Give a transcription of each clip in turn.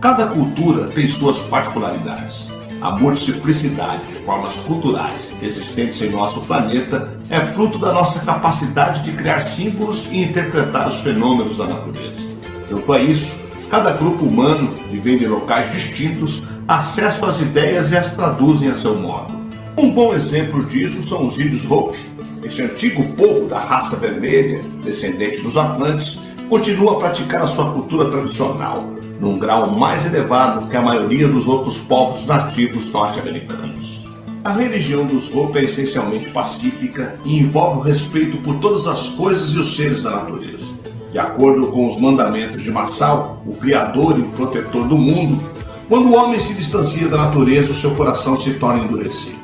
Cada cultura tem suas particularidades. A multiplicidade de formas culturais existentes em nosso planeta é fruto da nossa capacidade de criar símbolos e interpretar os fenômenos da natureza. Junto a isso, cada grupo humano, vivendo em locais distintos, acessa as ideias e as traduzem a seu modo. Um bom exemplo disso são os índios Hopi. Este antigo povo da raça vermelha, descendente dos Atlantes, continua a praticar a sua cultura tradicional, num grau mais elevado que a maioria dos outros povos nativos norte-americanos. A religião dos Hopi é essencialmente pacífica e envolve o respeito por todas as coisas e os seres da natureza. De acordo com os mandamentos de Masao, o Criador e o Protetor do mundo, quando o homem se distancia da natureza, o seu coração se torna endurecido.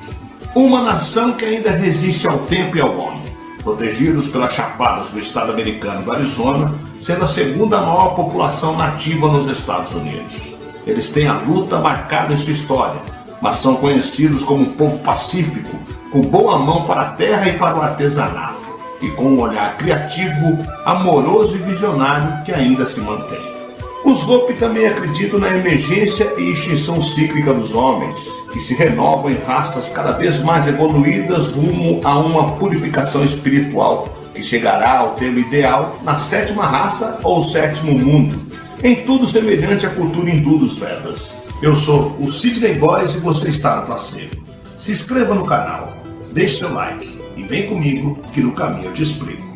Uma nação que ainda resiste ao tempo e ao homem, protegidos pelas chapadas do estado americano do Arizona, sendo a segunda maior população nativa nos Estados Unidos. Eles têm a luta marcada em sua história, mas são conhecidos como um povo pacífico, com boa mão para a terra e para o artesanato, e com um olhar criativo, amoroso e visionário que ainda se mantém. Os Hopi também acreditam na emergência e extinção cíclica dos homens, que se renovam em raças cada vez mais evoluídas rumo a uma purificação espiritual, que chegará ao termo ideal na sétima raça ou sétimo mundo, em tudo semelhante à cultura hindu dos Vedas. Eu sou o Sidney Góes e você está no passeio. Se inscreva no canal, deixe seu like e vem comigo que no caminho eu te explico.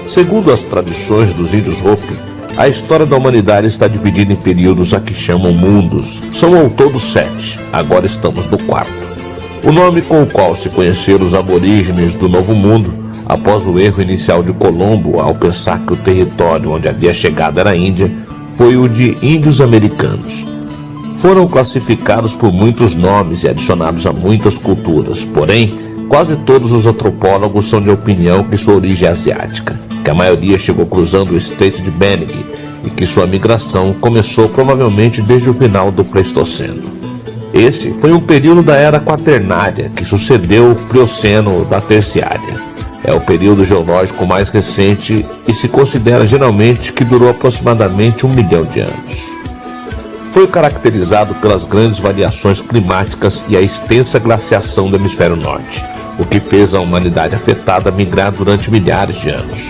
Segundo as tradições dos índios Hopi, a história da humanidade está dividida em períodos a que chamam mundos. São ao todo 7, agora estamos no 4º. O nome com o qual se conheceram os aborígenes do Novo Mundo, após o erro inicial de Colombo ao pensar que o território onde havia chegado era a Índia, foi o de Índios Americanos. Foram classificados por muitos nomes e adicionados a muitas culturas, porém, quase todos os antropólogos são de opinião que sua origem é asiática, que a maioria chegou cruzando o estreito de Bering e que sua migração começou provavelmente desde o final do Pleistoceno. Esse foi um período da Era Quaternária que sucedeu o Plioceno da Terciária. É o período geológico mais recente e se considera geralmente que durou aproximadamente 1 milhão de anos. Foi caracterizado pelas grandes variações climáticas e a extensa glaciação do hemisfério norte, o que fez a humanidade afetada migrar durante milhares de anos.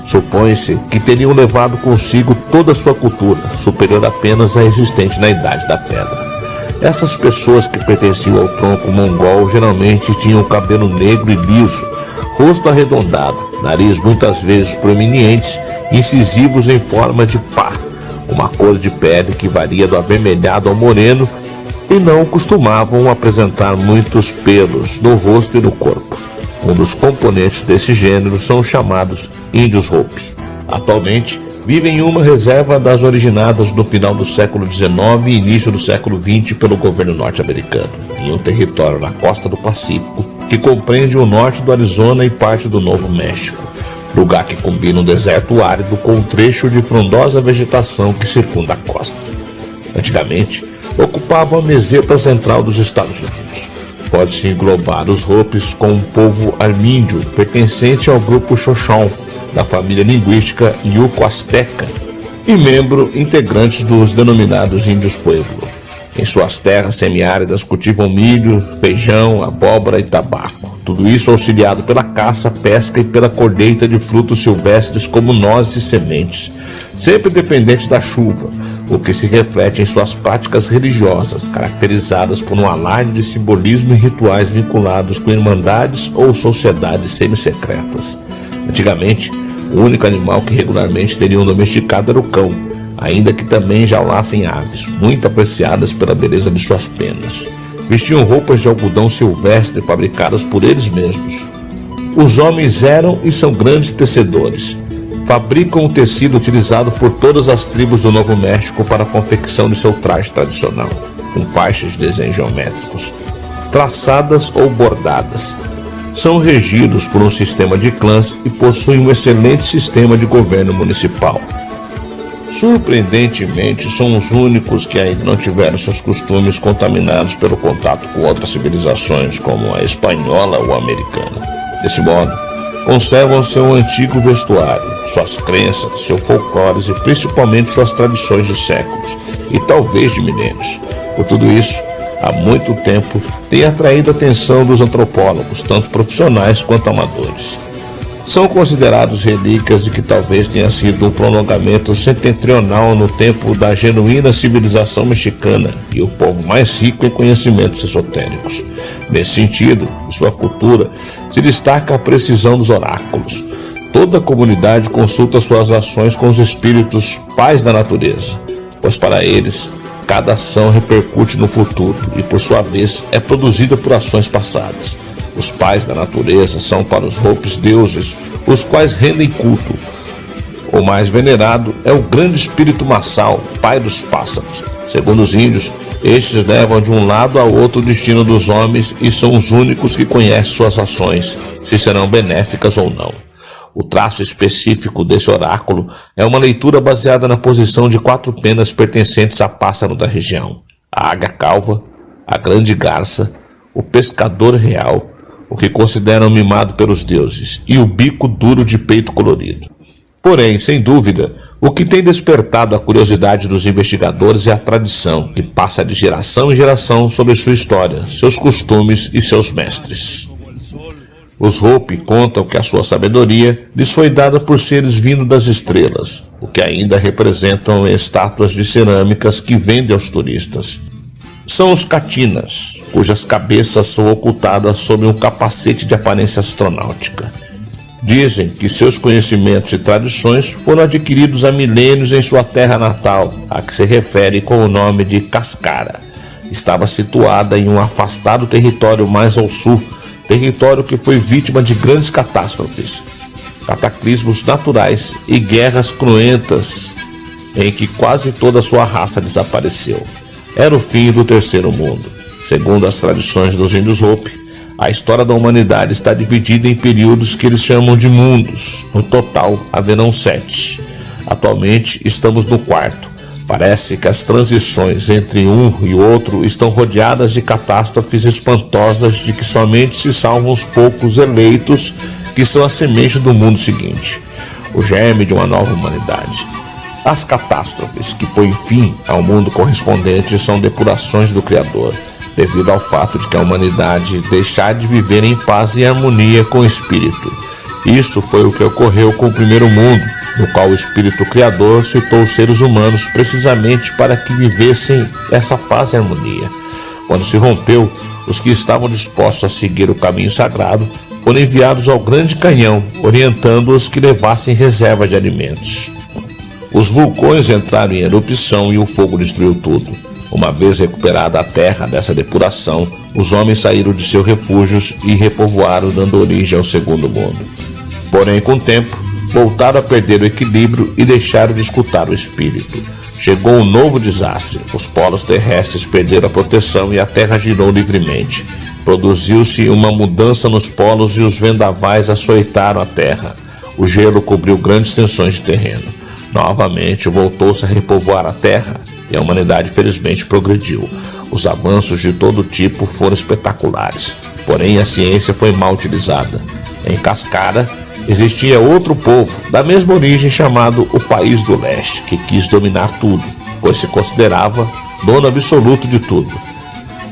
Supõe-se que teriam levado consigo toda a sua cultura, superior apenas à existente na Idade da Pedra. Essas pessoas que pertenciam ao tronco mongol geralmente tinham cabelo negro e liso, rosto arredondado, nariz muitas vezes proeminentes, incisivos em forma de pá, uma cor de pele que varia do avermelhado ao moreno, e não costumavam apresentar muitos pelos no rosto e no corpo. Um dos componentes desse gênero são os chamados índios Hopi. Atualmente, vivem em uma reserva das originadas no final do século XIX e início do século XX pelo governo norte-americano, em um território na costa do Pacífico, que compreende o norte do Arizona e parte do Novo México, lugar que combina um deserto árido com um trecho de frondosa vegetação que circunda a costa. Antigamente, ocupavam a meseta central dos Estados Unidos. Pode-se englobar os Hopis com um povo armíndio pertencente ao grupo Xoxon, da família linguística Yuco-Azteca, e membro integrantes dos denominados Índios Pueblo. Em suas terras semiáridas cultivam milho, feijão, abóbora e tabaco. Tudo isso auxiliado pela caça, pesca e pela colheita de frutos silvestres como nozes e sementes, sempre dependentes da chuva, o que se reflete em suas práticas religiosas, caracterizadas por um alarde de simbolismo e rituais vinculados com irmandades ou sociedades semissecretas. Antigamente, o único animal que regularmente teriam domesticado era o cão, ainda que também jaulassem aves, muito apreciadas pela beleza de suas penas. vestiam roupas de algodão silvestre fabricadas por eles mesmos. Os homens eram e são grandes tecedores. Fabricam o tecido utilizado por todas as tribos do Novo México para a confecção de seu traje tradicional, com faixas de desenhos geométricos, traçadas ou bordadas. São regidos por um sistema de clãs e possuem um excelente sistema de governo municipal. Surpreendentemente, são os únicos que ainda não tiveram seus costumes contaminados pelo contato com outras civilizações, como a espanhola ou a americana. Desse modo, conservam seu antigo vestuário, suas crenças, seu folclore e principalmente suas tradições de séculos, e talvez de milênios. Por tudo isso, há muito tempo, tem atraído a atenção dos antropólogos, tanto profissionais quanto amadores. São considerados relíquias de que talvez tenha sido um prolongamento setentrional no tempo da genuína civilização mexicana e o povo mais rico em conhecimentos esotéricos. Nesse sentido, em sua cultura, se destaca a precisão dos oráculos. Toda a comunidade consulta suas ações com os espíritos pais da natureza, pois para eles, cada ação repercute no futuro e, por sua vez, é produzida por ações passadas. Os pais da natureza são para os Hopis deuses, os quais rendem culto. O mais venerado é o grande espírito Massal, pai dos pássaros. Segundo os índios, estes levam de um lado ao outro o destino dos homens e são os únicos que conhecem suas ações, se serão benéficas ou não. O traço específico desse oráculo é uma leitura baseada na posição de 4 penas pertencentes a pássaro da região: a águia calva, a grande garça, o pescador real, o que consideram mimado pelos deuses, e o bico duro de peito colorido. Porém, sem dúvida, o que tem despertado a curiosidade dos investigadores é a tradição, que passa de geração em geração sobre sua história, seus costumes e seus mestres. Os Hopi contam que a sua sabedoria lhes foi dada por seres vindos das estrelas, o que ainda representam estátuas de cerâmicas que vendem aos turistas. São os Catinas, cujas cabeças são ocultadas sob um capacete de aparência astronáutica. Dizem que seus conhecimentos e tradições foram adquiridos há milênios em sua terra natal, a que se refere com o nome de Cascara. Estava situada em um afastado território mais ao sul, território que foi vítima de grandes catástrofes, cataclismos naturais e guerras cruentas, em que quase toda a sua raça desapareceu. Era o fim do terceiro mundo. Segundo as tradições dos índios Hopi, a história da humanidade está dividida em períodos que eles chamam de mundos. No total, haverão 7. Atualmente, estamos no 4º. Parece que as transições entre um e outro estão rodeadas de catástrofes espantosas de que somente se salvam os poucos eleitos, que são a semente do mundo seguinte, o germe de uma nova humanidade. As catástrofes que põem fim ao mundo correspondente são depurações do Criador, devido ao fato de que a humanidade deixar de viver em paz e harmonia com o Espírito. Isso foi o que ocorreu com o primeiro mundo, no qual o Espírito Criador citou os seres humanos precisamente para que vivessem essa paz e harmonia. Quando se rompeu, os que estavam dispostos a seguir o caminho sagrado foram enviados ao grande canhão, orientando-os que levassem reserva de alimentos. Os vulcões entraram em erupção e o fogo destruiu tudo. Uma vez recuperada a terra dessa depuração, os homens saíram de seus refúgios e repovoaram, dando origem ao segundo mundo. Porém, com o tempo, voltaram a perder o equilíbrio e deixaram de escutar o espírito. Chegou um novo desastre. Os polos terrestres perderam a proteção e a terra girou livremente. Produziu-se uma mudança nos polos e os vendavais açoitaram a terra. O gelo cobriu grandes extensões de terreno. Novamente voltou-se a repovoar a terra e a humanidade felizmente progrediu. Os avanços de todo tipo foram espetaculares, porém a ciência foi mal utilizada. Em Cascara existia outro povo da mesma origem chamado o País do Leste, que quis dominar tudo, pois se considerava dono absoluto de tudo.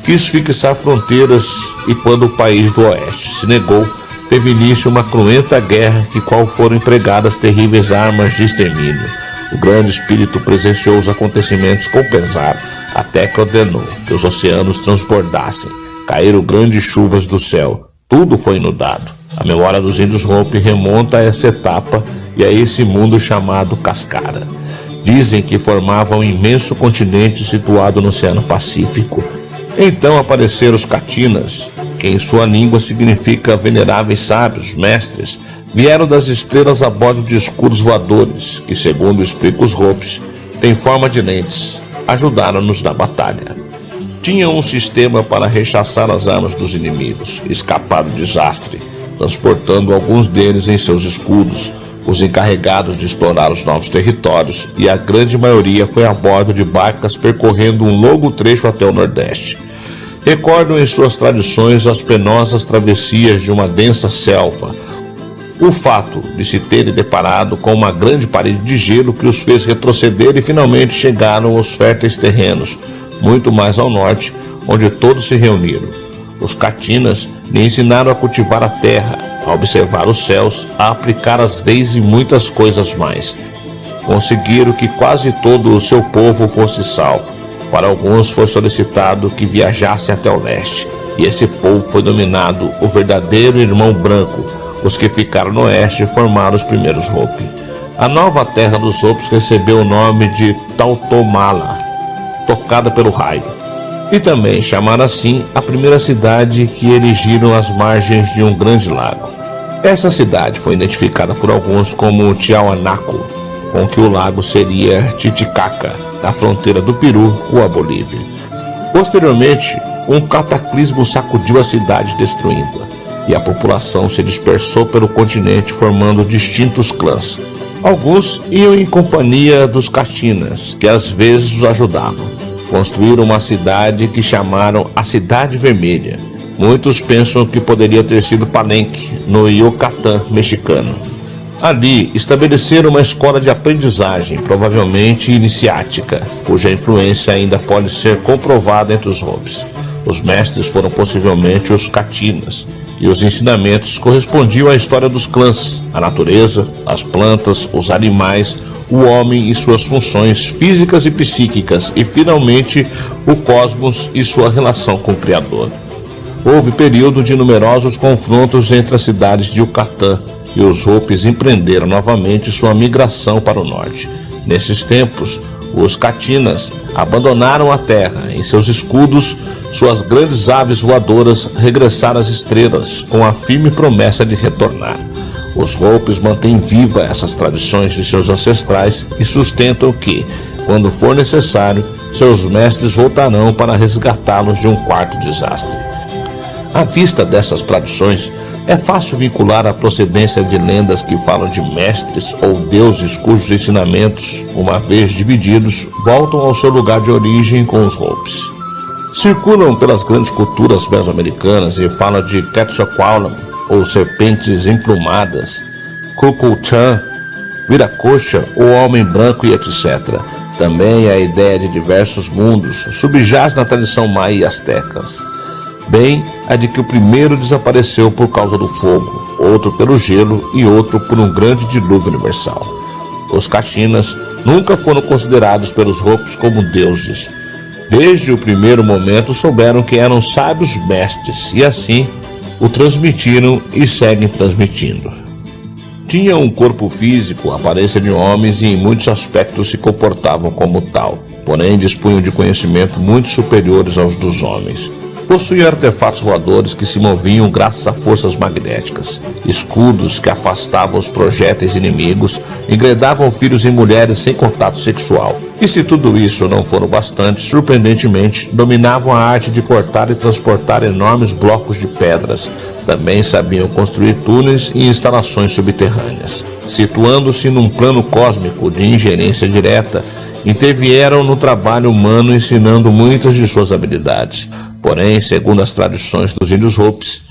Quis fixar fronteiras e quando o País do Oeste se negou, teve início uma cruenta guerra que qual foram empregadas terríveis armas de extermínio. O grande espírito presenciou os acontecimentos com pesar, até que ordenou que os oceanos transbordassem. Caíram grandes chuvas do céu. Tudo foi inundado. A memória dos índios Hopi remonta a essa etapa e a esse mundo chamado Cascara. Dizem que formava um imenso continente situado no Oceano Pacífico. Então apareceram os Catinas, que em sua língua significa veneráveis sábios, mestres. Vieram das estrelas a bordo de escudos voadores, que, segundo explica os Hopes, têm forma de lentes. Ajudaram-nos na batalha. Tinham um sistema para rechaçar as armas dos inimigos, escapar do desastre, transportando alguns deles em seus escudos, os encarregados de explorar os novos territórios, e a grande maioria foi a bordo de barcas percorrendo um longo trecho até o Nordeste. Recordam em suas tradições as penosas travessias de uma densa selva, o fato de se terem deparado com uma grande parede de gelo que os fez retroceder e finalmente chegaram aos férteis terrenos, muito mais ao norte, onde todos se reuniram. Os Catinas lhe ensinaram a cultivar a terra, a observar os céus, a aplicar as leis e muitas coisas mais. Conseguiram que quase todo o seu povo fosse salvo. Para alguns foi solicitado que viajasse até o leste, e esse povo foi dominado o verdadeiro irmão branco. Os que ficaram no oeste formaram os primeiros Hopi. A nova terra dos Hopis recebeu o nome de Tautomala, tocada pelo raio, e também chamaram assim a primeira cidade que erigiram às margens de um grande lago. Essa cidade foi identificada por alguns como Tiahuanaco, com que o lago seria Titicaca, na fronteira do Peru com a Bolívia. Posteriormente, um cataclismo sacudiu a cidade, destruindo-a, e a população se dispersou pelo continente, formando distintos clãs. Alguns iam em companhia dos Catinas, que às vezes os ajudavam. Construíram uma cidade que chamaram a Cidade Vermelha. Muitos pensam que poderia ter sido Palenque, no Yucatán mexicano. Ali estabeleceram uma escola de aprendizagem, provavelmente iniciática, cuja influência ainda pode ser comprovada entre os Hopis. Os mestres foram possivelmente os Catinas, e os ensinamentos correspondiam à história dos clãs, a natureza, as plantas, os animais, o homem e suas funções físicas e psíquicas, e finalmente o cosmos e sua relação com o Criador. Houve período de numerosos confrontos entre as cidades de Yucatán, e os Hopis empreenderam novamente sua migração para o norte. Nesses tempos, os Catinas abandonaram a terra. Em seus escudos, suas grandes aves voadoras regressaram às estrelas, com a firme promessa de retornar. Os Hopis mantêm viva essas tradições de seus ancestrais e sustentam que, quando for necessário, seus mestres voltarão para resgatá-los de um quarto desastre. À vista dessas tradições, é fácil vincular a procedência de lendas que falam de mestres ou deuses cujos ensinamentos, uma vez divididos, voltam ao seu lugar de origem com os Hopis. Circulam pelas grandes culturas mesoamericanas e falam de Quetzalcoatl, ou serpentes emplumadas, Kukulchan, Viracocha, o homem branco e etc. Também a ideia de diversos mundos subjaz na tradição maia e astecas. Bem, a de que o primeiro desapareceu por causa do fogo, outro pelo gelo e outro por um grande dilúvio universal. Os Catinas nunca foram considerados pelos Hopis como deuses. Desde o primeiro momento souberam que eram sábios mestres e assim o transmitiram e seguem transmitindo. Tinham um corpo físico, aparência de homens e em muitos aspectos se comportavam como tal, porém dispunham de conhecimento muito superiores aos dos homens. Possuíam artefatos voadores que se moviam graças a forças magnéticas, escudos que afastavam os projéteis inimigos, engradavam filhos e mulheres sem contato sexual. E se tudo isso não for o bastante, surpreendentemente, dominavam a arte de cortar e transportar enormes blocos de pedras. Também sabiam construir túneis e instalações subterrâneas. Situando-se num plano cósmico de ingerência direta, intervieram no trabalho humano ensinando muitas de suas habilidades. Porém, segundo as tradições dos índios Hopis,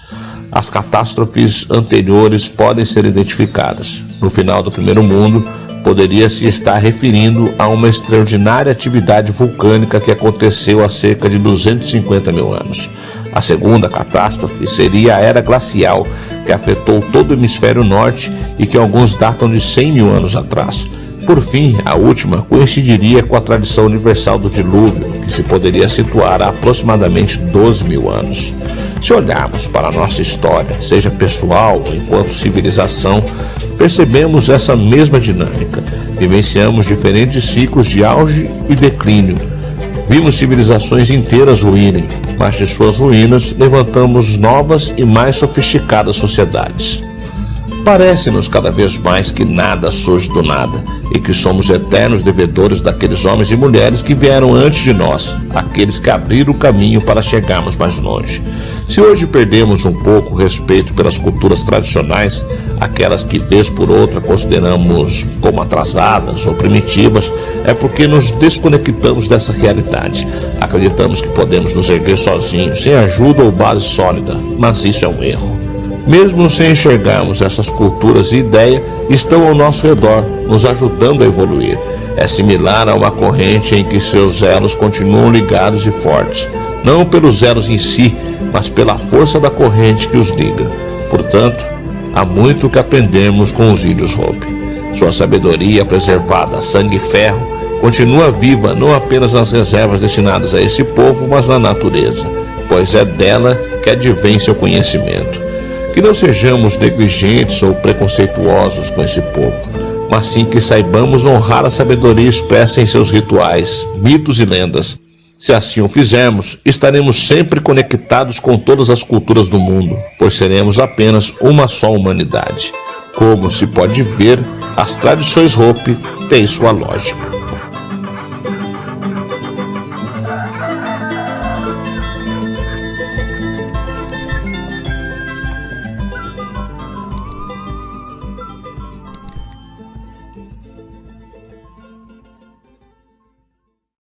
as catástrofes anteriores podem ser identificadas. No final do Primeiro Mundo, poderia se estar referindo a uma extraordinária atividade vulcânica que aconteceu há cerca de 250 mil anos. A segunda catástrofe seria a Era Glacial, que afetou todo o hemisfério norte e que alguns datam de 100 mil anos atrás. Por fim, a última coincidiria com a tradição universal do dilúvio, que se poderia situar há aproximadamente 12 mil anos. Se olharmos para a nossa história, seja pessoal ou enquanto civilização, percebemos essa mesma dinâmica. Vivenciamos diferentes ciclos de auge e declínio. Vimos civilizações inteiras ruírem, mas de suas ruínas levantamos novas e mais sofisticadas sociedades. Parece-nos cada vez mais que nada surge do nada e que somos eternos devedores daqueles homens e mulheres que vieram antes de nós, aqueles que abriram o caminho para chegarmos mais longe. Se hoje perdemos um pouco o respeito pelas culturas tradicionais, aquelas que vez por outra consideramos como atrasadas ou primitivas, é porque nos desconectamos dessa realidade. Acreditamos que podemos nos erguer sozinhos, sem ajuda ou base sólida, mas isso é um erro. Mesmo sem enxergarmos essas culturas e ideias, estão ao nosso redor, nos ajudando a evoluir. É similar a uma corrente em que seus elos continuam ligados e fortes, não pelos elos em si, mas pela força da corrente que os liga. Portanto, há muito que aprendemos com os índios Hopi. Sua sabedoria preservada a sangue e ferro continua viva não apenas nas reservas destinadas a esse povo, mas na natureza, pois é dela que advém seu conhecimento. Que não sejamos negligentes ou preconceituosos com esse povo, mas sim que saibamos honrar a sabedoria expressa em seus rituais, mitos e lendas. Se assim o fizermos, estaremos sempre conectados com todas as culturas do mundo, pois seremos apenas uma só humanidade. Como se pode ver, as tradições Hopi têm sua lógica.